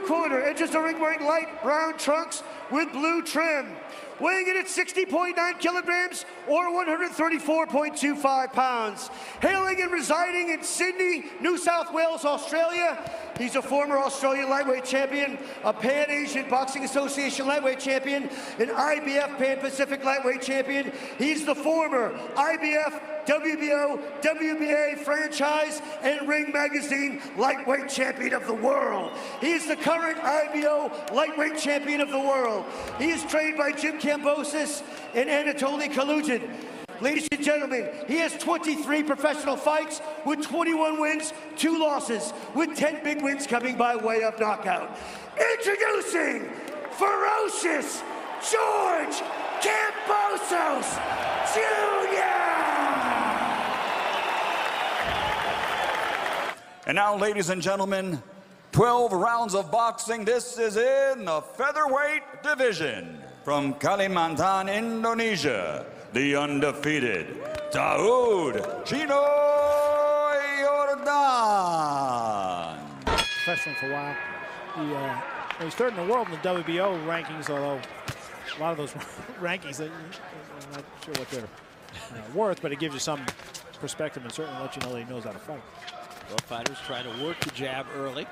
corner, enters the ring wearing light brown trunks with blue trim. Weighing in at 60.9 kilograms or 134.25 pounds. Hailing and residing in Sydney, New South Wales, Australia. He's a former Australian lightweight champion, a Pan-Asian Boxing Association lightweight champion, an IBF Pan-Pacific lightweight champion. He's the former IBF, WBO, WBA franchise, and Ring Magazine lightweight champion of the world. He is the current IBO lightweight champion of the world. He is trained by Jim Kambosos and Anatoly Kalugin. Ladies and gentlemen, he has 23 professional fights with 21 wins, 2 losses, with 10 big wins coming by way of knockout. Introducing Ferocious George Kambosos Jr. And now, ladies and gentlemen, 12 rounds of boxing. This is in the featherweight division. From Kalimantan, Indonesia, the undefeated Daud Chino Yordan. Professional for a while. He's third in the world in the WBO rankings, although a lot of those rankings, I'm not sure what they're worth, but it gives you some perspective and certainly lets you know that he knows how to fight. Both fighters trying to work the jab early.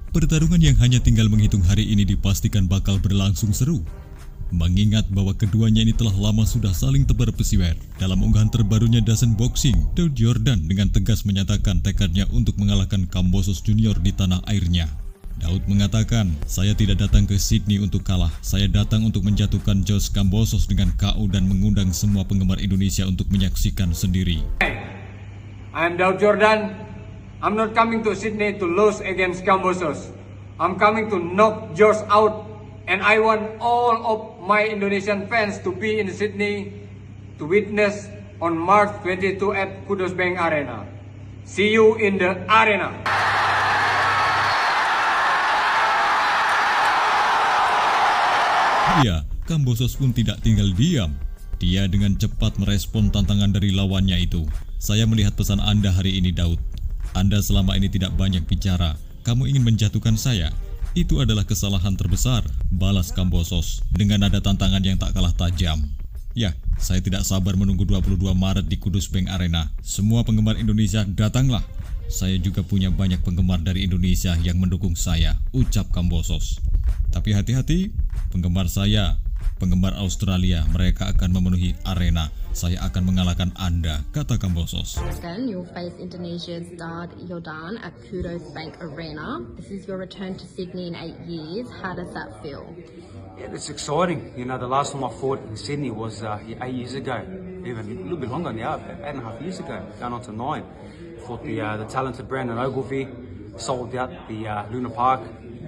Pertarungan yang hanya tinggal menghitung hari ini dipastikan bakal berlangsung seru. Mengingat bahwa keduanya ini telah lama sudah saling tebar pesiwer. Dalam unggahan terbarunya Dazen Boxing, Daud Yordan dengan tegas menyatakan tekadnya untuk mengalahkan Kambosos Junior di tanah airnya. Daud mengatakan, "Saya tidak datang ke Sydney untuk kalah. Saya datang untuk menjatuhkan George Kambosos dengan KO dan mengundang semua penggemar Indonesia untuk menyaksikan sendiri." I'm Daud Yordan. I'm not coming to Sydney to lose against Kambosos. I'm coming to knock George out, and I want all of my Indonesian fans to be in Sydney to witness on March 22 at Kudus Bank Arena. See you in the arena. Ya, Kambosos pun tidak tinggal diam. Dia dengan cepat merespon tantangan dari lawannya itu. "Saya melihat pesan Anda hari ini, Daud. Anda selama ini tidak banyak bicara. Kamu ingin menjatuhkan saya. Itu adalah kesalahan terbesar," balas Kambosos dengan nada tantangan yang tak kalah tajam. "Ya, saya tidak sabar menunggu 22 Maret di Kudus Bank Arena. Semua penggemar Indonesia datanglah. Saya juga punya banyak penggemar dari Indonesia yang mendukung saya," ucap Kambosos. "Tapi hati-hati, penggemar saya, penggemar Australia, mereka akan memenuhi arena. Saya akan mengalahkan Anda," kata Kambosos. Then you'll face Indonesia's Daud Yordan at Kudos Bank Arena. This is your return to Sydney in 8 years. How does that feel? Yeah, it's exciting. You know, the last time I fought in Sydney was 8 years ago, even a little bit longer now, 8.5 years ago, going on to 9. Fought the talented Brandon Ogilvie, sold out the Luna Park,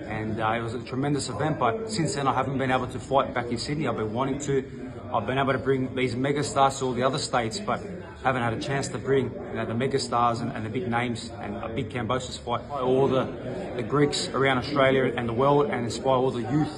and it was a tremendous event. But since then, I haven't been able to fight back in Sydney. I've been wanting to. I've been able to bring these megastars to all the other states, but haven't had a chance to bring the megastars and the big names and a big Kambosos fight. All the Greeks around Australia and the world, and inspire all the youth,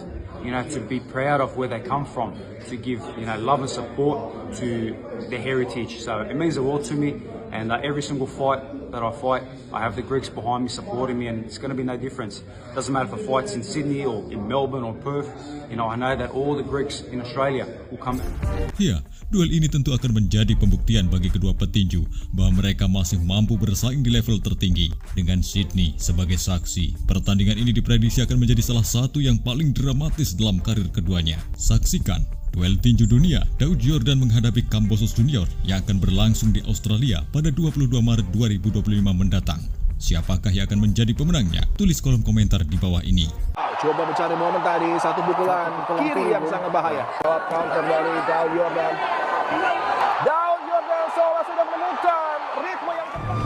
to be proud of where they come from, to give love and support to their heritage. So it means the world to me. And every single fight that I fight, I have the Greeks behind me, supporting me, and it's going to be no difference. Doesn't matter if I fight in Sydney or in Melbourne or Perth. I know that all the Greeks in Australia will come. Ya, duel ini tentu akan menjadi pembuktian bagi kedua petinju bahwa mereka masih mampu bersaing di level tertinggi. Dengan Sydney sebagai saksi, pertandingan ini diprediksi akan menjadi salah satu yang paling dramatis dalam karir keduanya. Saksikan duel tinju dunia Daud Yordan menghadapi Kambosos Junior yang akan berlangsung di Australia pada 22 Maret 2025 mendatang. Siapakah yang akan menjadi pemenangnya? Tulis kolom komentar di bawah ini. Coba mencari momen tadi, satu pukulan kiri yang sangat bahaya. Counter dari Daud Yordan. Daud Yordan seolah sudah menemukan ritme yang tepat.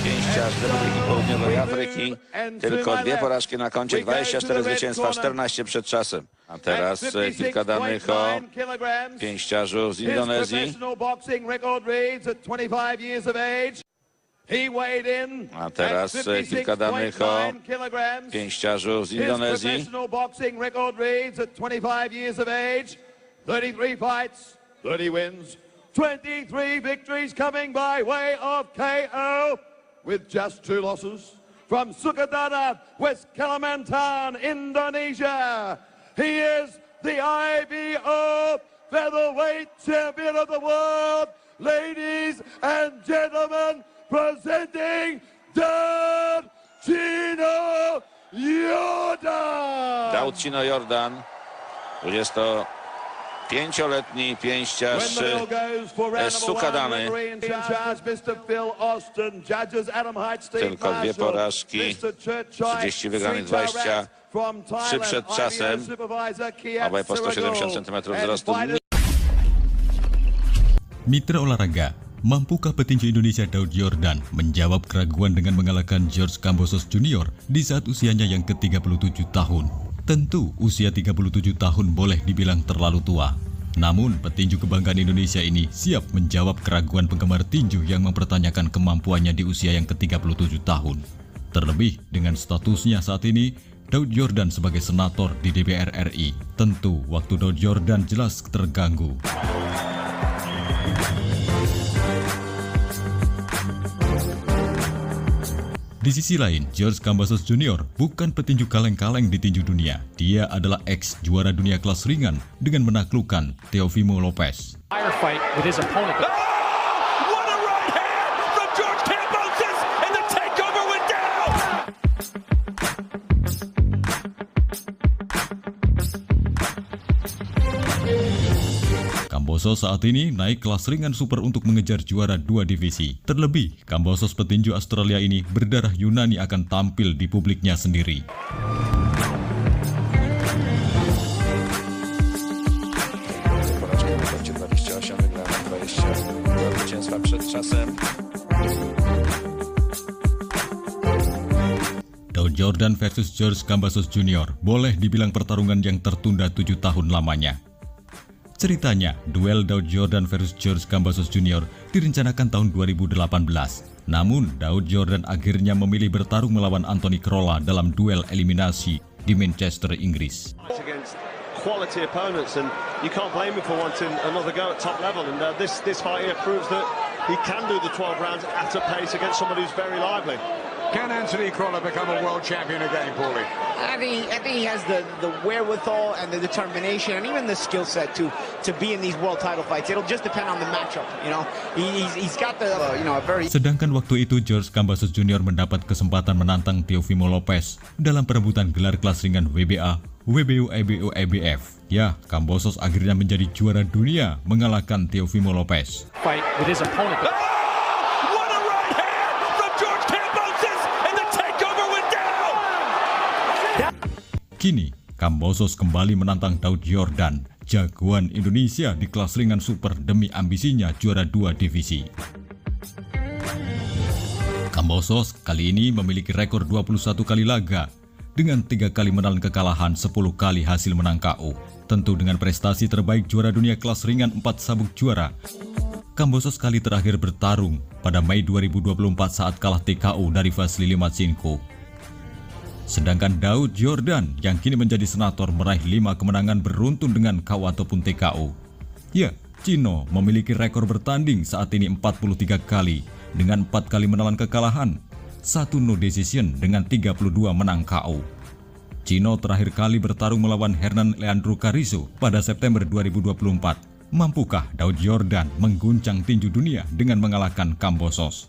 Pięściarz z Republiki Południowej Afryki. Tylko 2 porażki na koncie, 24 zwycięstwa, 14 przed czasem. A teraz kilka danych o pięściarzu z Indonezji. A teraz kilka danych o pięściarzu z Indonezji. 33 fights, 30 wins, 23 victories coming by way of KO, with just 2 losses. From Sukadana, West Kalimantan, Indonesia, he is the IBO featherweight champion of the world. Ladies and gentlemen, presenting Daud Chino Yordan. Daud Chino Yordan, 25-letni pięściarz z Sukadany. Tylko 2 porażki, 30 wygranych, 23 przed czasem. Obaj po 170 cm wzrostu. Mitra olahraga, mampukah petinju Indonesia Daud Yordan menjawab keraguan dengan mengalahkan George Kambosos Junior di saat usianya yang ke-37 tahun? Tentu usia 37 tahun boleh dibilang terlalu tua. Namun petinju kebanggaan Indonesia ini siap menjawab keraguan penggemar tinju yang mempertanyakan kemampuannya di usia yang ke-37 tahun. Terlebih dengan statusnya saat ini, Daud Yordan sebagai senator di DPR RI. Tentu waktu Daud Yordan jelas terganggu. Di sisi lain, George Kambosos Junior bukan petinju kaleng-kaleng di tinju dunia. Dia adalah ex juara dunia kelas ringan dengan menaklukkan Teofimo Lopez. Kambosos saat ini naik kelas ringan super untuk mengejar juara 2 divisi. Terlebih, Kambosos petinju Australia ini berdarah Yunani akan tampil di publiknya sendiri. Daud Yordan versus George Kambosos Junior boleh dibilang pertarungan yang tertunda 7 tahun lamanya. Ceritanya, duel Daud Yordan versus George Kambosos Junior direncanakan tahun 2018. Namun, Daud Yordan akhirnya memilih bertarung melawan Anthony Crolla dalam duel eliminasi di Manchester, Inggris. Quality opponents, and you can't blame him for wanting another go at top level. And this fight here proves that he can do the 12 rounds at a pace against somebody who's very lively. Can Anthony Crolla become a world champion again, Paulie? I think he has the wherewithal and the determination and even the skill set to be in these world title fights. It'll just depend on the matchup, you know. He's got the a very. Sedangkan waktu itu George Kambosos Junior mendapat kesempatan menantang Teofimo Lopez dalam perebutan gelar kelas ringan WBA, WBO, IBO, IBF. Ya, Kambosos akhirnya menjadi juara dunia mengalahkan Teofimo Lopez. Fight with his opponent. Kini, Kambosos kembali menantang Daud Yordan, jagoan Indonesia di kelas ringan super demi ambisinya juara 2 divisi. Kambosos kali ini memiliki rekor 21 kali laga, dengan 3 kali menelan kekalahan, 10 kali hasil menang KO. Tentu dengan prestasi terbaik juara dunia kelas ringan 4 sabuk juara. Kambosos kali terakhir bertarung pada Mei 2024 saat kalah TKO dari Vasily Lomachenko. Sedangkan Daud Yordan yang kini menjadi senator meraih 5 kemenangan beruntun dengan KO ataupun TKO. Ya, Chino memiliki rekor bertanding saat ini 43 kali dengan 4 kali menelan kekalahan, 1 no decision dengan 32 menang KO. Chino terakhir kali bertarung melawan Hernan Leandro Carrizo pada September 2024. Mampukah Daud Yordan mengguncang tinju dunia dengan mengalahkan Kambosos?